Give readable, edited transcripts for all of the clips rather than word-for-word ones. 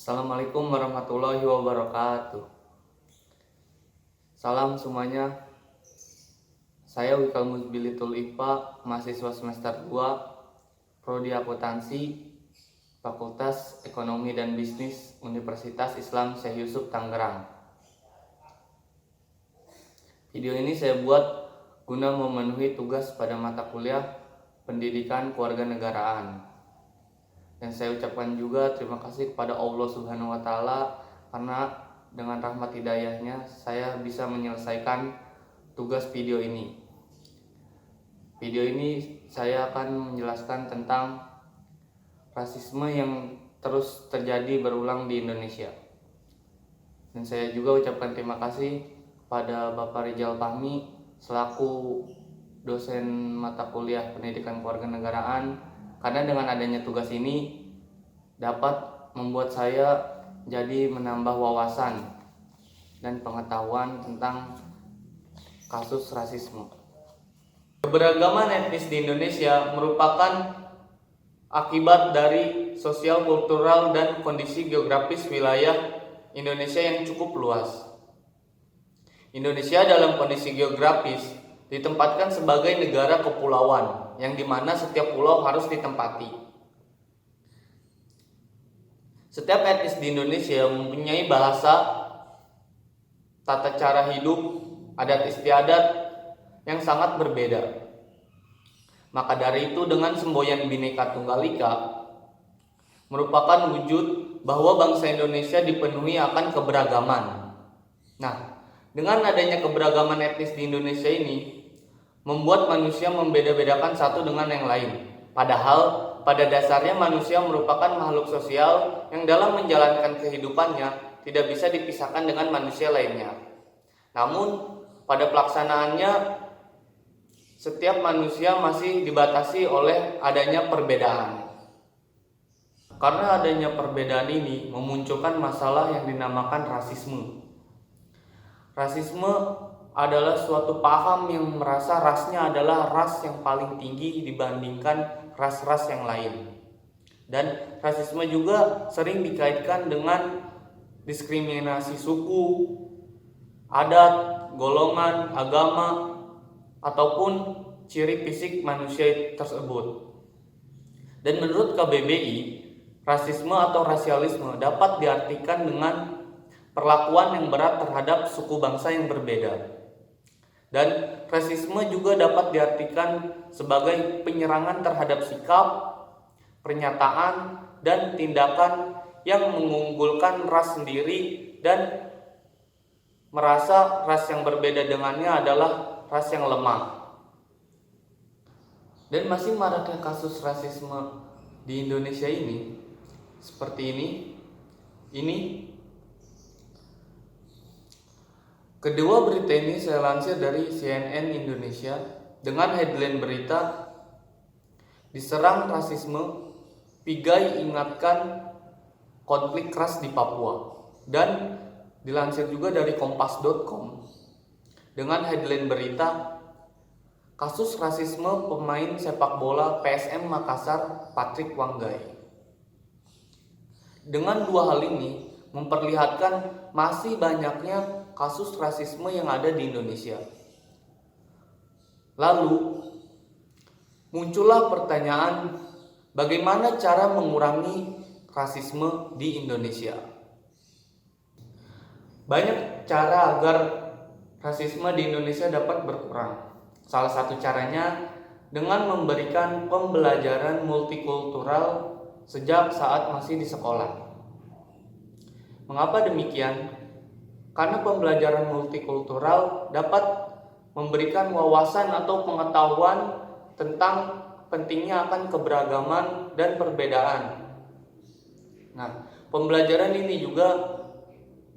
Assalamualaikum warahmatullahi wabarakatuh. Salam semuanya. Saya Wikal Musbilitul IPA, mahasiswa semester 2, Prodi Akuntansi, Fakultas Ekonomi dan Bisnis, Universitas Islam Syekh Yusuf Tangerang. Video ini saya buat guna memenuhi tugas pada mata kuliah Pendidikan Kewarganegaraan. Dan saya ucapkan juga terima kasih kepada Allah Subhanahu wa Ta'ala karena dengan rahmat hidayahnya saya bisa menyelesaikan tugas video ini. Video ini saya akan menjelaskan tentang rasisme yang terus terjadi berulang di Indonesia. Dan saya juga ucapkan terima kasih pada Bapak Rizal Fahmi selaku dosen mata kuliah Pendidikan Kewarganegaraan, karena dengan adanya tugas ini dapat membuat saya jadi menambah wawasan dan pengetahuan tentang kasus rasisme. Keberagaman etnis di Indonesia merupakan akibat dari sosial, kultural, dan kondisi geografis wilayah Indonesia yang cukup luas. Indonesia dalam kondisi geografis ditempatkan sebagai negara kepulauan, yang dimana setiap pulau harus ditempati. Setiap etnis di Indonesia mempunyai bahasa, tata cara hidup, adat istiadat yang sangat berbeda. Maka dari itu dengan semboyan Bhinneka Tunggal Ika merupakan wujud bahwa bangsa Indonesia dipenuhi akan keberagaman. Nah, dengan adanya keberagaman etnis di Indonesia ini membuat manusia membeda-bedakan satu dengan yang lain. Padahal pada dasarnya manusia merupakan makhluk sosial yang dalam menjalankan kehidupannya tidak bisa dipisahkan dengan manusia lainnya. Namun pada pelaksanaannya setiap manusia masih dibatasi oleh adanya perbedaan. Karena adanya perbedaan ini memunculkan masalah yang dinamakan rasisme. Rasisme adalah suatu paham yang merasa rasnya adalah ras yang paling tinggi dibandingkan ras-ras yang lain. Dan rasisme juga sering dikaitkan dengan diskriminasi suku, adat, golongan, agama, ataupun ciri fisik manusia tersebut. Dan menurut KBBI, rasisme atau rasialisme dapat diartikan dengan perlakuan yang berat terhadap suku bangsa yang berbeda. Dan rasisme juga dapat diartikan sebagai penyerangan terhadap sikap, pernyataan, dan tindakan yang mengunggulkan ras sendiri dan merasa ras yang berbeda dengannya adalah ras yang lemah. Dan masih maraknya kasus rasisme di Indonesia ini seperti ini. Kedua berita ini saya lansir dari CNN Indonesia dengan headline berita "Diserang rasisme, Pigai ingatkan konflik keras di Papua", dan dilansir juga dari kompas.com dengan headline berita "Kasus rasisme pemain sepak bola PSM Makassar Patrick Wanggai". Dengan dua hal ini memperlihatkan masih banyaknya kasus rasisme yang ada di Indonesia. Lalu muncullah pertanyaan, bagaimana cara mengurangi rasisme di Indonesia? Banyak cara agar rasisme di Indonesia dapat berkurang. Salah satu caranya dengan memberikan pembelajaran multikultural sejak saat masih di sekolah. Mengapa demikian? Karena pembelajaran multikultural dapat memberikan wawasan atau pengetahuan tentang pentingnya akan keberagaman dan perbedaan. Nah, pembelajaran ini juga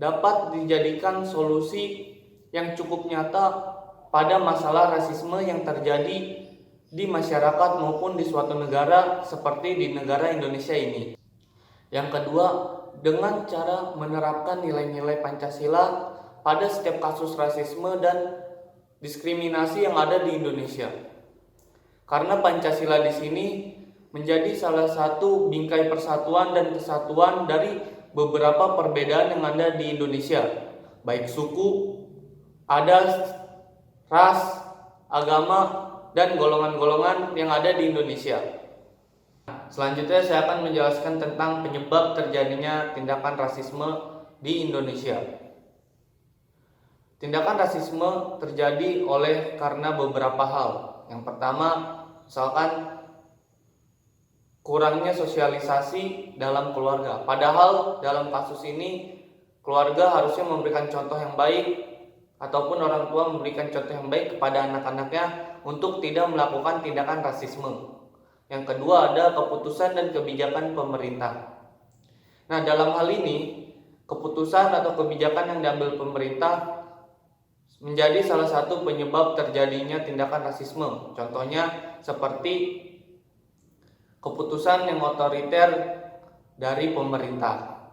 dapat dijadikan solusi yang cukup nyata pada masalah rasisme yang terjadi di masyarakat maupun di suatu negara seperti di negara Indonesia ini. Yang kedua, dengan cara menerapkan nilai-nilai Pancasila pada setiap kasus rasisme dan diskriminasi yang ada di Indonesia. Karena Pancasila di sini menjadi salah satu bingkai persatuan dan kesatuan dari beberapa perbedaan yang ada di Indonesia, baik suku, adat, ras, agama, dan golongan-golongan yang ada di Indonesia. Selanjutnya saya akan menjelaskan tentang penyebab terjadinya tindakan rasisme di Indonesia. Tindakan rasisme terjadi karena beberapa hal. Yang pertama, misalkan kurangnya sosialisasi dalam keluarga. Padahal dalam kasus ini keluarga harusnya memberikan contoh yang baik, ataupun orang tua memberikan contoh yang baik kepada anak-anaknya untuk tidak melakukan tindakan rasisme. Yang kedua, ada keputusan dan kebijakan pemerintah. Nah, dalam hal ini keputusan atau kebijakan yang diambil pemerintah menjadi salah satu penyebab terjadinya tindakan rasisme. Contohnya seperti keputusan yang otoriter dari pemerintah.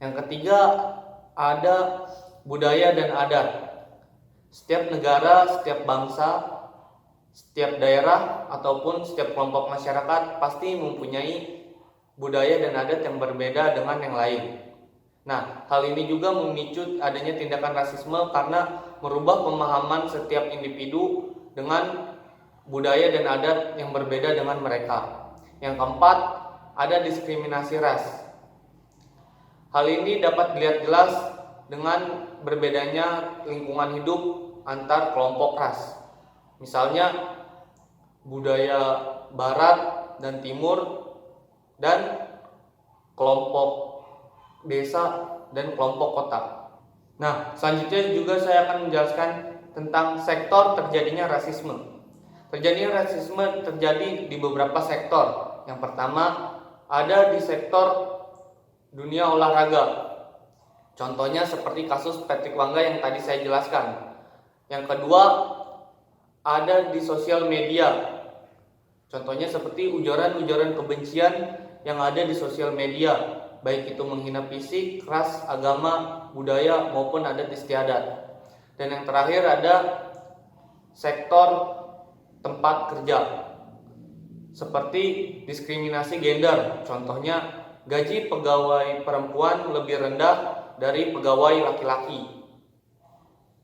Yang ketiga, ada budaya dan adat. Setiap negara, setiap bangsa, setiap daerah ataupun setiap kelompok masyarakat pasti mempunyai budaya dan adat yang berbeda dengan yang lain. Nah, hal ini juga memicu adanya tindakan rasisme karena merubah pemahaman setiap individu dengan budaya dan adat yang berbeda dengan mereka. Yang keempat, ada diskriminasi ras. Hal ini dapat dilihat jelas dengan berbedanya lingkungan hidup antar kelompok ras. Misalnya budaya barat dan timur, dan kelompok desa dan kelompok kota. Nah, selanjutnya juga saya akan menjelaskan tentang sektor terjadinya rasisme. Terjadinya rasisme terjadi di beberapa sektor. Yang pertama, ada di sektor dunia olahraga. Contohnya seperti kasus Patrick Wangga yang tadi saya jelaskan. Yang kedua, ada di sosial media. Contohnya seperti ujaran-ujaran kebencian yang ada di sosial media, baik itu menghina fisik, ras, agama, budaya maupun adat istiadat. Dan yang terakhir ada sektor tempat kerja, seperti diskriminasi gender. Contohnya gaji pegawai perempuan lebih rendah dari pegawai laki-laki.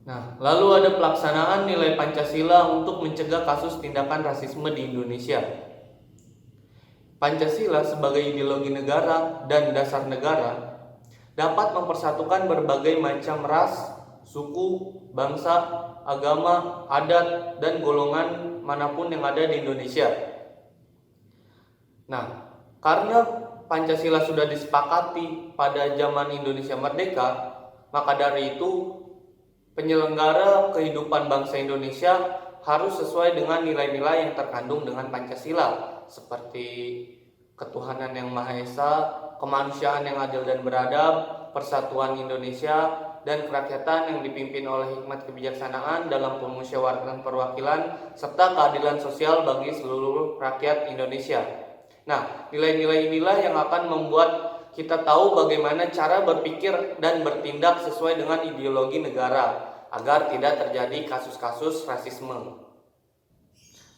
Nah, lalu ada pelaksanaan nilai Pancasila untuk mencegah kasus tindakan rasisme di Indonesia. Pancasila sebagai ideologi negara dan dasar negara dapat mempersatukan berbagai macam ras, suku, bangsa, agama, adat, dan golongan manapun yang ada di Indonesia. Nah, karena Pancasila sudah disepakati pada zaman Indonesia merdeka, maka dari itu penyelenggara kehidupan bangsa Indonesia harus sesuai dengan nilai-nilai yang terkandung dengan Pancasila, seperti ketuhanan yang Maha Esa, kemanusiaan yang adil dan beradab, persatuan Indonesia, dan kerakyatan yang dipimpin oleh hikmat kebijaksanaan dalam pemusyawaratan perwakilan, serta keadilan sosial bagi seluruh rakyat Indonesia. Nah, nilai-nilai inilah yang akan membuat kita tahu bagaimana cara berpikir dan bertindak sesuai dengan ideologi negara agar tidak terjadi kasus-kasus rasisme.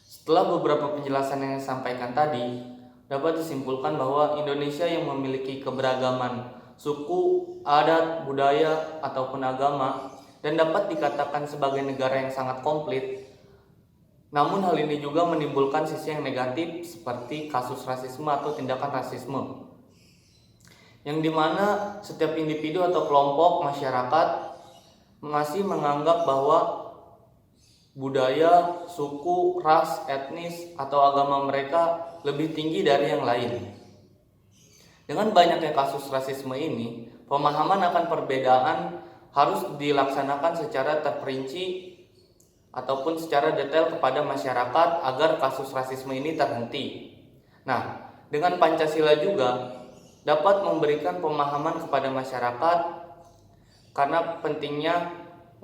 Setelah beberapa penjelasan yang saya sampaikan tadi, dapat disimpulkan bahwa Indonesia yang memiliki keberagaman suku, adat, budaya, ataupun agama, dan dapat dikatakan sebagai negara yang sangat komplit. Namun hal ini juga menimbulkan sisi yang negatif seperti kasus rasisme atau tindakan rasisme, yang dimana setiap individu atau kelompok masyarakat masih menganggap bahwa budaya, suku, ras, etnis, atau agama mereka lebih tinggi dari yang lain. Dengan banyaknya kasus rasisme ini, pemahaman akan perbedaan harus dilaksanakan secara terperinci ataupun secara detail kepada masyarakat agar kasus rasisme ini terhenti. Nah, dengan Pancasila juga dapat memberikan pemahaman kepada masyarakat karena pentingnya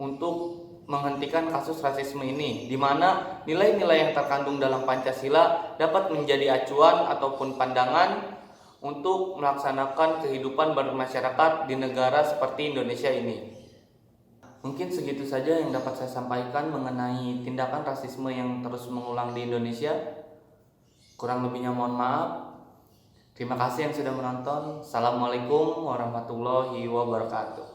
untuk menghentikan kasus rasisme ini, di mana nilai-nilai yang terkandung dalam Pancasila dapat menjadi acuan ataupun pandangan untuk melaksanakan kehidupan bermasyarakat di negara seperti Indonesia ini. Mungkin segitu saja yang dapat saya sampaikan mengenai tindakan rasisme yang terus mengulang di Indonesia. Kurang lebihnya mohon maaf. Terima kasih yang sudah menonton. Assalamualaikum warahmatullahi wabarakatuh.